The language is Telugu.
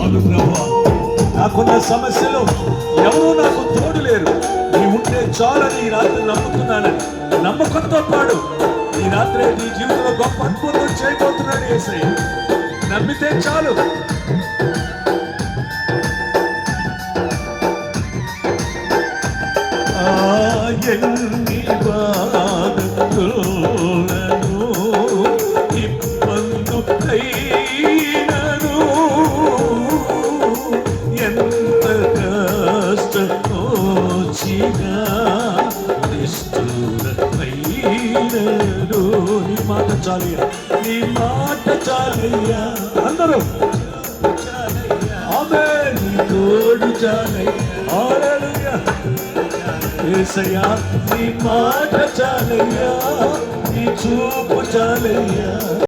అవును ప్రభా, నాకున్న సమస్యలు ఎవరూ నాకు తోడు లేరు, నీ ఉంటే చాలని ఈ రాత్రి నమ్ముతున్నానని నమ్మకంతో పాడు. ఈ రాత్రి నీ జీవితంలో గొప్ప అద్భుతం చేయబోతున్నాడు యేసయ్య. నమ్మితే చాలు. ఎన్ని బాధలను ఇబ్బందులైనను ఎంత కష్టమొచ్చినా నిష్ఠురమైనను. నీ మాట చాలయ్యా, నీ మాట చాలయ్యా. అందరూ ఆమేన్. నీ తోడు చాలయ్యా. హల్లెలూయా. యేసయ్యా నీ మాట చాలయ్యా, నీ చూపు చాలయ్యా.